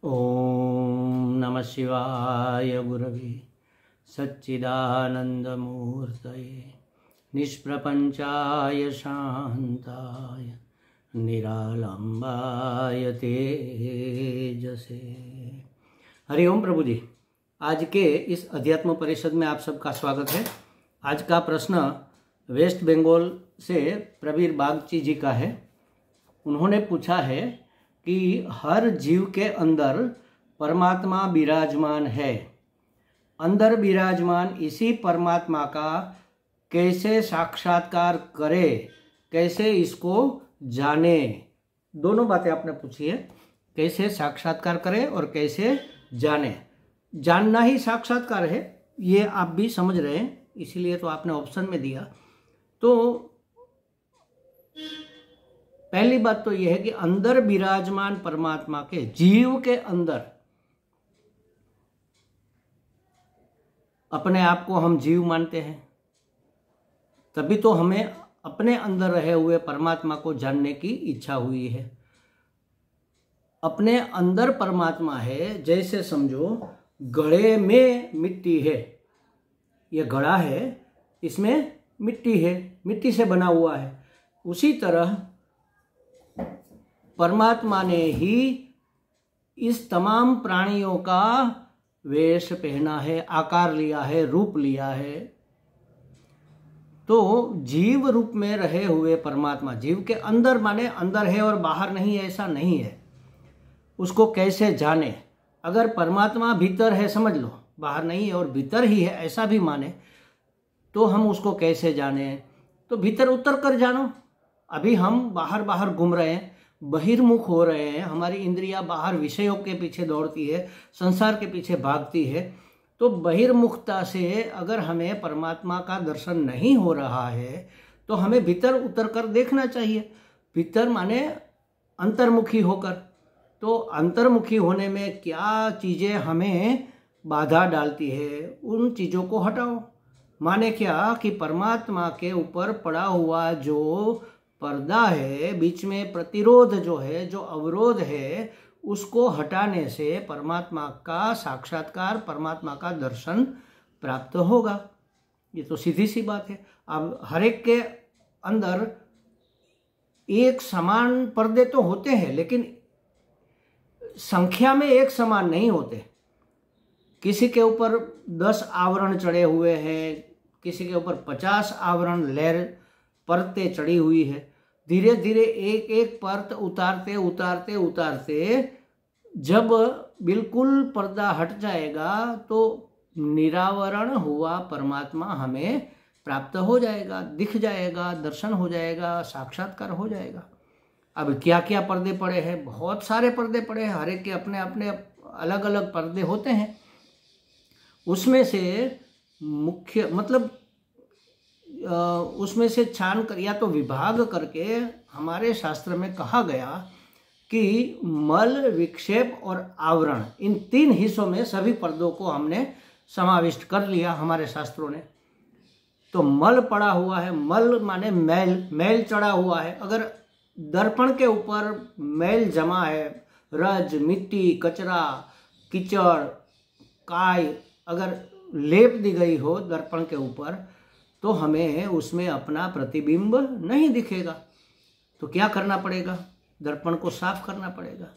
ओम नमः शिवाय गुरवे सच्चिदानंदमूर्तये निष्प्रपंचाय शांताय निरालंबाय तेजसे। हरिओम प्रभु जी, आज के इस अध्यात्म परिषद में आप सबका स्वागत है। आज का प्रश्न वेस्ट बंगाल से प्रवीर बागची जी का है। उन्होंने पूछा है कि हर जीव के अंदर परमात्मा विराजमान है, अंदर विराजमान इसी परमात्मा का कैसे साक्षात्कार करे, कैसे इसको जाने। दोनों बातें आपने पूछी है, कैसे साक्षात्कार करे और कैसे जाने। जानना ही साक्षात्कार है, ये आप भी समझ रहे हैं, इसीलिए तो आपने ऑप्शन में दिया। तो पहली बात तो यह है कि अंदर विराजमान परमात्मा के, जीव के अंदर, अपने आप को हम जीव मानते हैं, तभी तो हमें अपने अंदर रहे हुए परमात्मा को जानने की इच्छा हुई है। अपने अंदर परमात्मा है, जैसे समझो घड़े में मिट्टी है, ये घड़ा है, इसमें मिट्टी है, मिट्टी से बना हुआ है। उसी तरह परमात्मा ने ही इस तमाम प्राणियों का वेश पहना है, आकार लिया है, रूप लिया है। तो जीव रूप में रहे हुए परमात्मा, जीव के अंदर माने अंदर है और बाहर नहीं है, ऐसा नहीं है। उसको कैसे जाने? अगर परमात्मा भीतर है, समझ लो, बाहर नहीं है और भीतर ही है, ऐसा भी माने, तो हम उसको कैसे जाने? तो भीतर उतर कर जानो। अभी हम बाहर बाहर घूम रहे हैं, बहिर्मुख हो रहे हैं, हमारी इंद्रियां बाहर विषयों के पीछे दौड़ती है, संसार के पीछे भागती है। तो बहिर्मुखता से अगर हमें परमात्मा का दर्शन नहीं हो रहा है तो हमें भीतर उतर कर देखना चाहिए। भीतर माने अंतर्मुखी होकर। तो अंतर्मुखी होने में क्या चीज़ें हमें बाधा डालती है, उन चीज़ों को हटाओ। माने क्या कि परमात्मा के ऊपर पड़ा हुआ जो पर्दा है, बीच में प्रतिरोध जो है, जो अवरोध है, उसको हटाने से परमात्मा का साक्षात्कार, परमात्मा का दर्शन प्राप्त होगा। ये तो सीधी सी बात है। अब हर एक के अंदर एक समान पर्दे तो होते हैं, लेकिन संख्या में एक समान नहीं होते। किसी के ऊपर 10 आवरण चढ़े हुए हैं, किसी के ऊपर 50 आवरण, लेयर, परतें चढ़ी हुई है। धीरे धीरे एक एक परत उतारते उतारते उतारते जब बिल्कुल पर्दा हट जाएगा तो निरावरण हुआ परमात्मा हमें प्राप्त हो जाएगा, दिख जाएगा, दर्शन हो जाएगा, साक्षात्कार हो जाएगा। अब क्या क्या पर्दे पड़े हैं? बहुत सारे पर्दे पड़े हैं, हर एक के अपने अपने अलग अलग पर्दे होते हैं। उसमें से मुख्य मतलब उसमें से छान कर या तो विभाग करके हमारे शास्त्र में कहा गया कि मल, विक्षेप और आवरण, इन 3 हिस्सों में सभी पर्दों को हमने समाविष्ट कर लिया हमारे शास्त्रों ने। तो मल पड़ा हुआ है, मल माने मैल, मैल चढ़ा हुआ है। अगर दर्पण के ऊपर मैल जमा है, रज, मिट्टी, कचरा, कीचड़, काई अगर लेप दी गई हो दर्पण के ऊपर, तो हमें उसमें अपना प्रतिबिंब नहीं दिखेगा। तो क्या करना पड़ेगा? दर्पण को साफ करना पड़ेगा।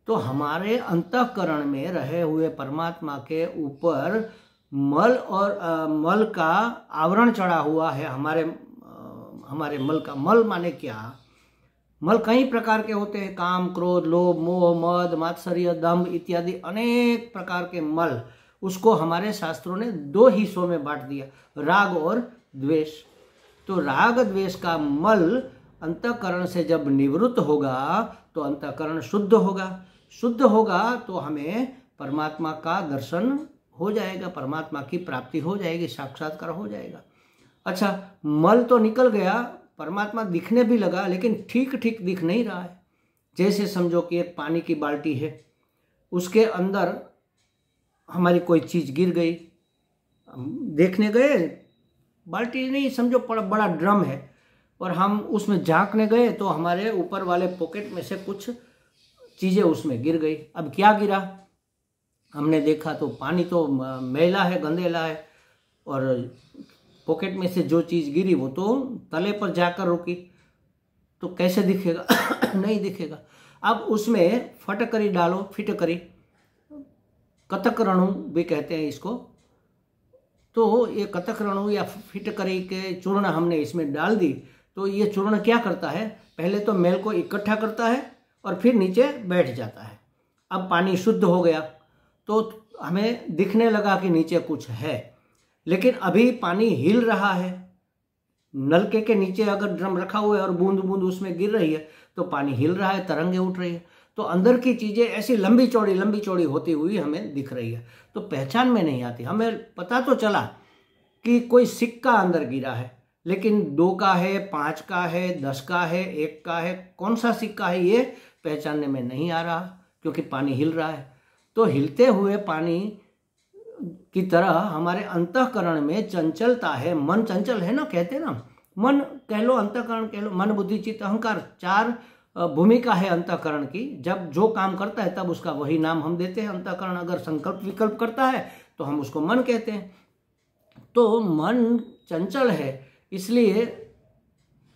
तो हमारे अंतःकरण में रहे हुए परमात्मा के ऊपर मल और मल का आवरण चढ़ा हुआ है। हमारे मल का, मल माने क्या? मल कई प्रकार के होते हैं, काम, क्रोध, लोभ, मोह, मद, मात्सर्य, दंभ इत्यादि अनेक प्रकार के मल। उसको हमारे शास्त्रों ने 2 हिस्सों में बांट दिया, राग और द्वेष। तो राग द्वेष का मल अंतःकरण से जब निवृत्त होगा तो अंतःकरण शुद्ध होगा। शुद्ध होगा तो हमें परमात्मा का दर्शन हो जाएगा, परमात्मा की प्राप्ति हो जाएगी, साक्षात्कार हो जाएगा। अच्छा, मल तो निकल गया, परमात्मा दिखने भी लगा, लेकिन ठीक ठीक दिख नहीं रहा है। जैसे समझो कि एक पानी की बाल्टी है, उसके अंदर हमारी कोई चीज़ गिर गई, देखने गए, बाल्टी नहीं, समझो बड़ा ड्रम है, और हम उसमें झांकने गए तो हमारे ऊपर वाले पॉकेट में से कुछ चीज़ें उसमें गिर गई। अब क्या गिरा, हमने देखा तो पानी तो मैला है, गंदेला है, और पॉकेट में से जो चीज़ गिरी वो तो तले पर जाकर रुकी, तो कैसे दिखेगा नहीं दिखेगा। अब उसमें फटकरी डालो, फिटकरी, कतक रणु भी कहते हैं इसको। तो ये कतक रणु या फिटकरी के चूर्ण हमने इसमें डाल दी, तो ये चूर्ण क्या करता है, पहले तो मैल को इकट्ठा करता है और फिर नीचे बैठ जाता है। अब पानी शुद्ध हो गया तो हमें दिखने लगा कि नीचे कुछ है, लेकिन अभी पानी हिल रहा है। नलके के नीचे अगर ड्रम रखा हुआ है और बूंद बूंद उसमें गिर रही है तो पानी हिल रहा है, तरंगे उठ रही है, तो अंदर की चीज़ें ऐसी लंबी चौड़ी होती हुई हमें दिख रही है, तो पहचान में नहीं आती। हमें पता तो चला कि कोई सिक्का अंदर गिरा है, लेकिन 2 का है, 5 का है, 10 का है, 1 का है, कौन सा सिक्का है ये पहचानने में नहीं आ रहा, क्योंकि पानी हिल रहा है। तो हिलते हुए पानी की तरह हमारे अंतःकरण में चंचलता है। मन चंचल है ना, कहते ना, मन कह लो, अंतःकरण कह लो, मन बुद्धि चित्त अहंकार, 4 भूमिका है अंतःकरण की। जब जो काम करता है तब उसका वही नाम हम देते हैं अंतःकरण। अगर संकल्प विकल्प करता है तो हम उसको मन कहते हैं। तो मन चंचल है, इसलिए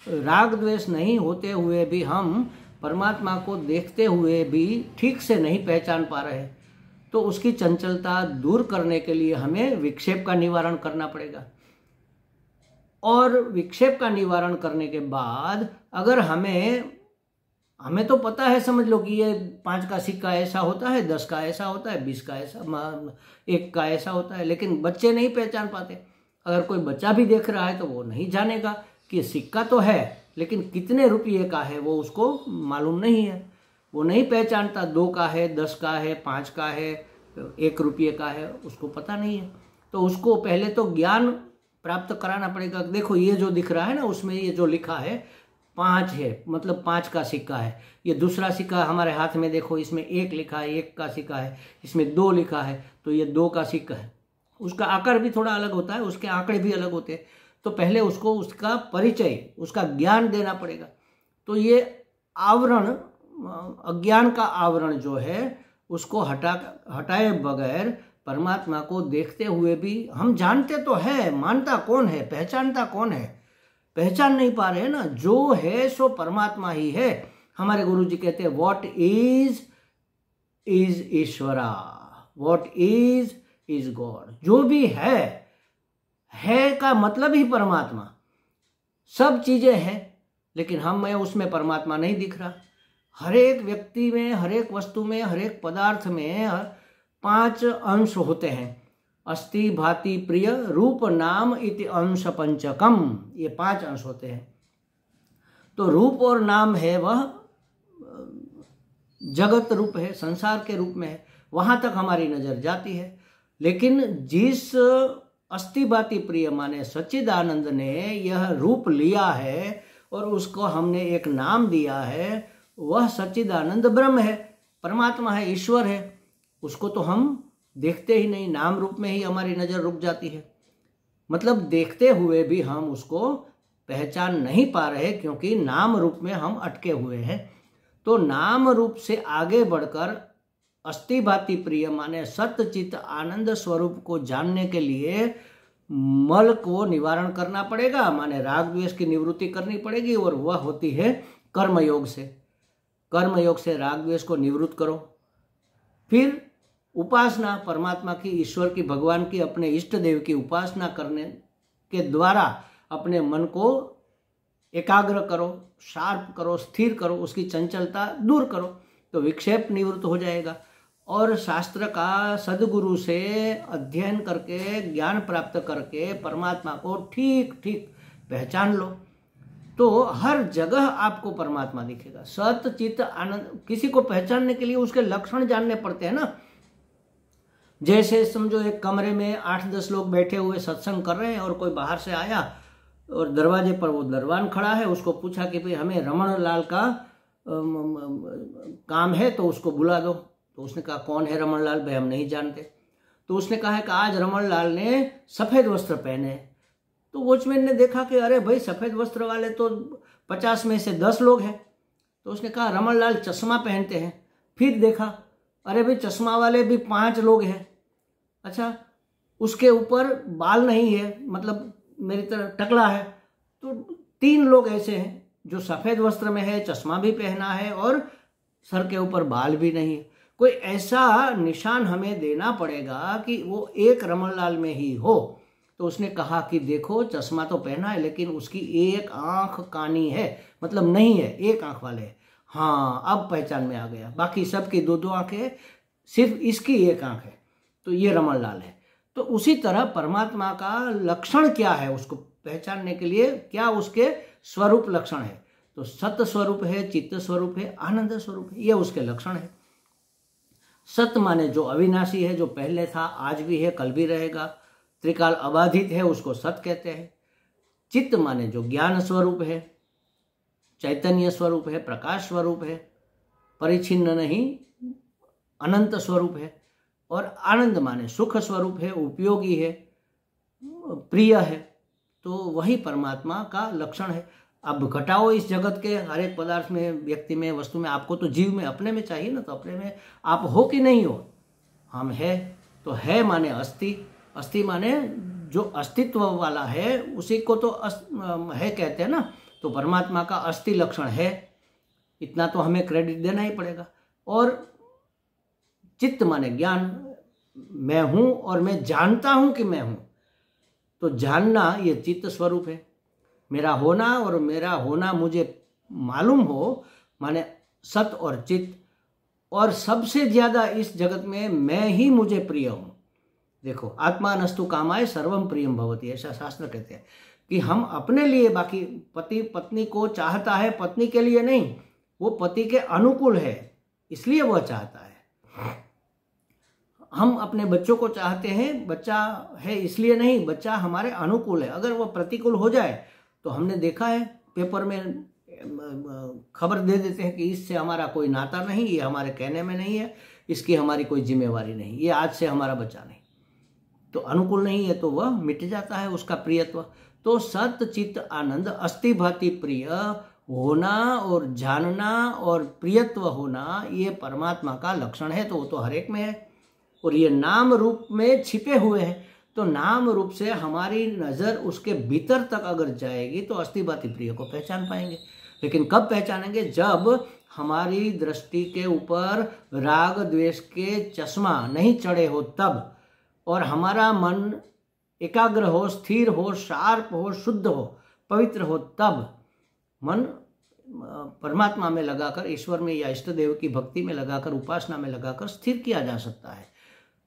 राग द्वेष नहीं होते हुए भी हम परमात्मा को देखते हुए भी ठीक से नहीं पहचान पा रहे, तो उसकी चंचलता दूर करने के लिए हमें विक्षेप का निवारण करना पड़ेगा। और विक्षेप का निवारण करने के बाद अगर हमें तो पता है, समझ लो कि ये 5 का सिक्का ऐसा होता है, 10 का ऐसा होता है, 20 का ऐसा, 1 का ऐसा होता है, लेकिन बच्चे नहीं पहचान पाते। अगर कोई बच्चा भी देख रहा है तो वो नहीं जानेगा कि सिक्का तो है, लेकिन कितने रुपये का है वो उसको मालूम नहीं है, वो नहीं पहचानता। 2 का है, 10 का है, 5 का है, 1 रुपये का है, उसको पता नहीं है। तो उसको पहले तो ज्ञान प्राप्त कराना पड़ेगा। देखो ये जो दिख रहा है ना, उसमें ये जो लिखा है 5 है, मतलब 5 का सिक्का है। ये दूसरा सिक्का हमारे हाथ में देखो, इसमें 1 लिखा है, 1 का सिक्का है, इसमें 2 लिखा है, तो ये 2 का सिक्का है। उसका आकार भी थोड़ा अलग होता है, उसके आंकड़े भी अलग होते हैं, तो पहले उसको उसका परिचय, उसका ज्ञान देना पड़ेगा। तो ये आवरण, अज्ञान का आवरण जो है, उसको हटाए बगैर परमात्मा को देखते हुए भी हम जानते तो है, मानता कौन है, पहचानता कौन है, पहचान नहीं पा रहे ना। जो है सो परमात्मा ही है। हमारे गुरु जी कहते हैं व्हाट इज ईश्वरा, व्हाट इज गॉड। जो भी है का मतलब ही परमात्मा। सब चीजें हैं, लेकिन मैं उसमें परमात्मा नहीं दिख रहा। हर एक व्यक्ति में, हर एक वस्तु में, हर एक पदार्थ में 5 अंश होते हैं। अस्ति भाति प्रिय रूप नाम इति अंश पंचकम, ये 5 अंश होते हैं। तो रूप और नाम है वह जगत रूप है, संसार के रूप में है, वहां तक हमारी नजर जाती है। लेकिन जिस अस्ति भाति प्रिय माने सच्चिदानंद ने यह रूप लिया है और उसको हमने एक नाम दिया है, वह सच्चिदानंद ब्रह्म है, परमात्मा है, ईश्वर है। उसको तो हम देखते ही नहीं, नाम रूप में ही हमारी नजर रुक जाती है। मतलब देखते हुए भी हम उसको पहचान नहीं पा रहे, क्योंकि नाम रूप में हम अटके हुए हैं। तो नाम रूप से आगे बढ़कर अस्ति भाति प्रिय माने सत्य चित्त आनंद स्वरूप को जानने के लिए मल को निवारण करना पड़ेगा, माने राग द्वेष की निवृत्ति करनी पड़ेगी, और वह होती है कर्मयोग से। कर्मयोग से राग द्वेष को निवृत्त करो। फिर उपासना, परमात्मा की, ईश्वर की, भगवान की, अपने इष्ट देव की उपासना करने के द्वारा अपने मन को एकाग्र करो, शार्प करो, स्थिर करो, उसकी चंचलता दूर करो, तो विक्षेप निवृत्त हो जाएगा। और शास्त्र का सद्गुरु से अध्ययन करके, ज्ञान प्राप्त करके परमात्मा को ठीक ठीक पहचान लो, तो हर जगह आपको परमात्मा दिखेगा। सत्य चित्त आनंद। किसी को पहचानने के लिए उसके लक्षण जानने पड़ते हैं ना। जैसे समझो एक कमरे में 8-10 लोग बैठे हुए सत्संग कर रहे हैं, और कोई बाहर से आया और दरवाजे पर वो दरबान खड़ा है, उसको पूछा कि भाई हमें रमण लाल का काम है तो उसको बुला दो। तो उसने कहा कौन है रमण लाल? भाई हम नहीं जानते। तो उसने कहा है कि आज रमण लाल ने सफ़ेद वस्त्र पहने। तो वॉचमैन ने देखा कि अरे भाई सफ़ेद वस्त्र वाले तो 50 में से 10 लोग हैं। तो उसने कहा रमण लाल चश्मा पहनते हैं। फिर देखा, अरे भाई चश्मा वाले भी 5 लोग हैं। अच्छा, उसके ऊपर बाल नहीं है, मतलब मेरी तरह टकला है, तो 3 लोग ऐसे हैं जो सफेद वस्त्र में है, चश्मा भी पहना है और सर के ऊपर बाल भी नहीं है। कोई ऐसा निशान हमें देना पड़ेगा कि वो एक रमणलाल में ही हो। तो उसने कहा कि देखो चश्मा तो पहना है लेकिन उसकी एक आंख कानी है, मतलब नहीं है, एक आंख वाले है। हाँ, अब पहचान में आ गया, बाकी सबकी 2-2 आंखें है, सिर्फ इसकी एक आंख है, तो ये रमणलाल है। तो उसी तरह परमात्मा का लक्षण क्या है, उसको पहचानने के लिए क्या उसके स्वरूप लक्षण है, तो सत स्वरूप है, चित्त स्वरूप है, आनंद स्वरूप है, ये उसके लक्षण है। सत माने जो अविनाशी है, जो पहले था, आज भी है, कल भी रहेगा, त्रिकाल अबाधित है, उसको सत कहते हैं। चित्त माने जो ज्ञान स्वरूप है, चैतन्य स्वरूप है, प्रकाश स्वरूप है, परिच्छिन्न नहीं, अनंत स्वरूप है। और आनंद माने सुख स्वरूप है, उपयोगी है, प्रिय है, तो वही परमात्मा का लक्षण है। अब घटाओ इस जगत के हर एक पदार्थ में, व्यक्ति में, वस्तु में, आपको तो जीव में अपने में चाहिए ना, तो अपने में आप हो कि नहीं हो? हम है, तो है माने अस्थि, अस्थि माने जो अस्तित्व वाला है उसी को तो है कहते हैं ना, तो परमात्मा का अस्थि लक्षण है, इतना तो हमें क्रेडिट देना ही पड़ेगा। और चित्त माने ज्ञान, मैं हूं और मैं जानता हूं कि मैं हूं, तो जानना ये चित्त स्वरूप है। मेरा होना और मेरा होना मुझे मालूम हो माने सत और चित्त। और सबसे ज्यादा इस जगत में मैं ही मुझे प्रिय हूं। देखो, आत्मा नस्तु कामाय सर्वम प्रियम भवति, ऐसा शास्त्र कहते हैं कि हम अपने लिए, बाकी पति पत्नी को चाहता है, पत्नी के लिए नहीं, वो पति के अनुकूल है इसलिए वह चाहता है। हम अपने बच्चों को चाहते हैं, बच्चा है इसलिए नहीं, बच्चा हमारे अनुकूल है। अगर वह प्रतिकूल हो जाए तो हमने देखा है, पेपर में खबर दे देते हैं कि इससे हमारा कोई नाता नहीं, ये हमारे कहने में नहीं है, इसकी हमारी कोई जिम्मेवारी नहीं, ये आज से हमारा बच्चा नहीं। तो अनुकूल नहीं है तो वह मिट जाता है उसका प्रियत्व। तो सत चित्त आनंद अस्थि भाति प्रिय होना और जानना और प्रियत्व होना, ये परमात्मा का लक्षण है। तो वो तो हर एक में है, और ये नाम रूप में छिपे हुए हैं। तो नाम रूप से हमारी नजर उसके भीतर तक अगर जाएगी तो अस्थि भाति प्रिय को पहचान पाएंगे। लेकिन कब पहचानेंगे? जब हमारी दृष्टि के ऊपर राग द्वेष के चश्मा नहीं चढ़े हो तब, और हमारा मन एकाग्र हो, स्थिर हो, शार्प हो, शुद्ध हो, पवित्र हो, तब मन परमात्मा में लगाकर, ईश्वर में या इष्ट देव की भक्ति में लगाकर, उपासना में लगाकर स्थिर किया जा सकता है।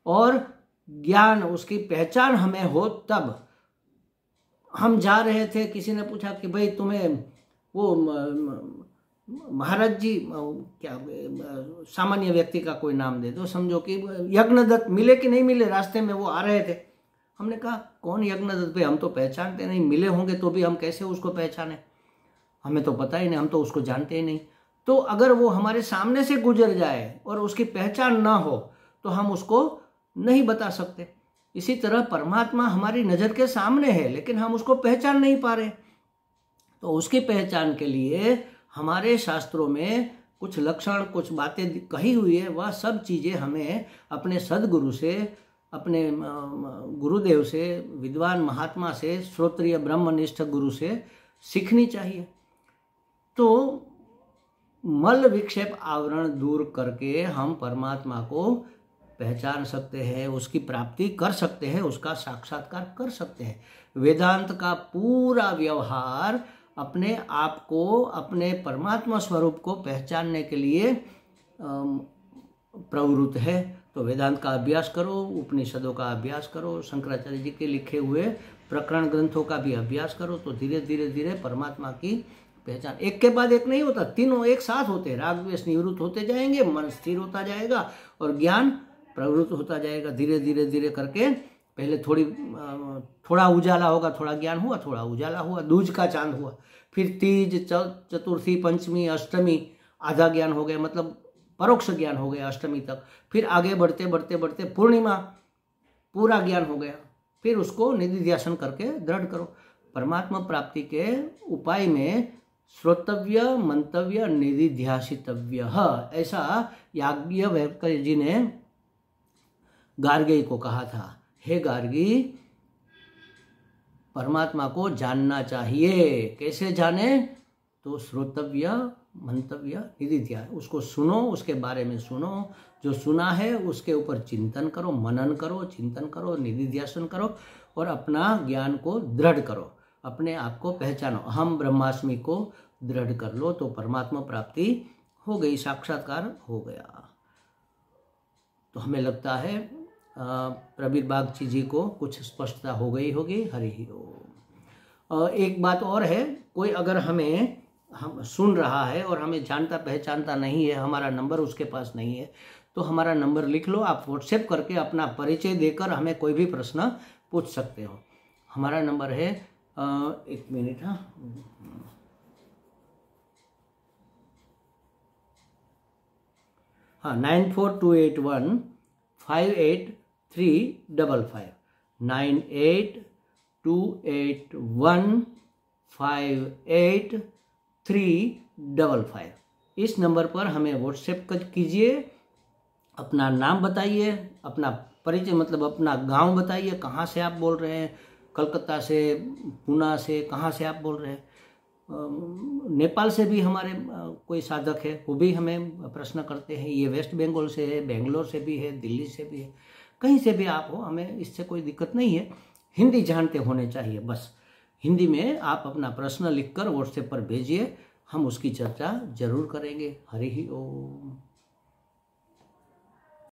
और ज्ञान, उसकी पहचान हमें हो तब। हम जा रहे थे, किसी ने पूछा कि भाई तुम्हें वो महाराज जी, क्या सामान्य व्यक्ति का कोई नाम दे दो, समझो कि यज्ञदत्त मिले कि नहीं मिले, रास्ते में वो आ रहे थे। हमने कहा कौन यज्ञदत्त? भाई हम तो पहचानते नहीं, मिले होंगे तो भी हम कैसे उसको पहचाने, हमें तो पता ही नहीं, हम तो उसको जानते ही नहीं। तो अगर वो हमारे सामने से गुजर जाए और उसकी पहचान ना हो तो हम उसको नहीं बता सकते। इसी तरह परमात्मा हमारी नजर के सामने है लेकिन हम उसको पहचान नहीं पा रहे। तो उसकी पहचान के लिए हमारे शास्त्रों में कुछ लक्षण, कुछ बातें कही हुई है, वह सब चीजें हमें अपने सदगुरु से, अपने गुरुदेव से, विद्वान महात्मा से, श्रोत्रिय ब्रह्मनिष्ठ गुरु से सीखनी चाहिए। तो मल विक्षेप आवरण दूर करके हम परमात्मा को पहचान सकते हैं, उसकी प्राप्ति कर सकते हैं, उसका साक्षात्कार कर सकते हैं। वेदांत का पूरा व्यवहार अपने आप को, अपने परमात्मा स्वरूप को पहचानने के लिए प्रवृत्त है। तो वेदांत का अभ्यास करो, उपनिषदों का अभ्यास करो, शंकराचार्य जी के लिखे हुए प्रकरण ग्रंथों का भी अभ्यास करो, तो धीरे धीरे धीरे परमात्मा की पहचान, एक के बाद एक नहीं होता, तीनों एक साथ होते हैं। राग द्वेष निवृत्त होते जाएंगे, मन स्थिर होता जाएगा और ज्ञान प्रवृत्त होता जाएगा। धीरे धीरे धीरे करके पहले थोड़ा उजाला होगा, थोड़ा ज्ञान हुआ, थोड़ा उजाला हुआ, दूज का चांद हुआ, फिर तीज, चतुर्थी, पंचमी, अष्टमी आधा ज्ञान हो गया, मतलब परोक्ष ज्ञान हो गया अष्टमी तक। फिर आगे बढ़ते बढ़ते बढ़ते पूर्णिमा पूरा ज्ञान हो गया। फिर उसको निधिध्यासन करके दृढ़ करो। परमात्मा प्राप्ति के उपाय में श्रोतव्य, मंतव्य, निधिध्यासितव्य, ऐसा याज्ञवल्क्य जी ने गार्गी को कहा था। हे गार्गी, परमात्मा को जानना चाहिए। कैसे जाने? तो श्रोतव्य, मंतव्य, निधिध्यास, उसको सुनो, उसके बारे में सुनो, जो सुना है उसके ऊपर चिंतन करो, मनन करो, चिंतन करो, निधिध्यासन करो और अपना ज्ञान को दृढ़ करो, अपने आप को पहचानो, अहम ब्रह्मास्मि को दृढ़ कर लो तो परमात्मा प्राप्ति हो गई, साक्षात्कार हो गया। तो हमें लगता है प्रबीर बागची जी को कुछ स्पष्टता हो गई होगी। हरि ओम। एक बात और है, कोई अगर हम सुन रहा है और हमें जानता पहचानता नहीं है, हमारा नंबर उसके पास नहीं है, तो हमारा नंबर लिख लो, आप व्हाट्सएप करके अपना परिचय देकर हमें कोई भी प्रश्न पूछ सकते हो। हमारा नंबर है 1 मिनट, 9428158355, 9828158355। इस नंबर पर हमें व्हाट्सएप कीजिए, अपना नाम बताइए, अपना परिचय मतलब अपना गांव बताइए, कहाँ से आप बोल रहे हैं, कलकत्ता से, पूना से, कहाँ से आप बोल रहे हैं। नेपाल से भी हमारे कोई साधक है, वो भी हमें प्रश्न करते हैं। ये वेस्ट बंगाल से है, बेंगलोर से भी है, दिल्ली से भी है, कहीं से भी आप हो, हमें इससे कोई दिक्कत नहीं है। हिंदी जानते होने चाहिए बस। हिंदी में आप अपना प्रश्न लिखकर व्हाट्सएप पर भेजिए, हम उसकी चर्चा जरूर करेंगे। हरि ओम।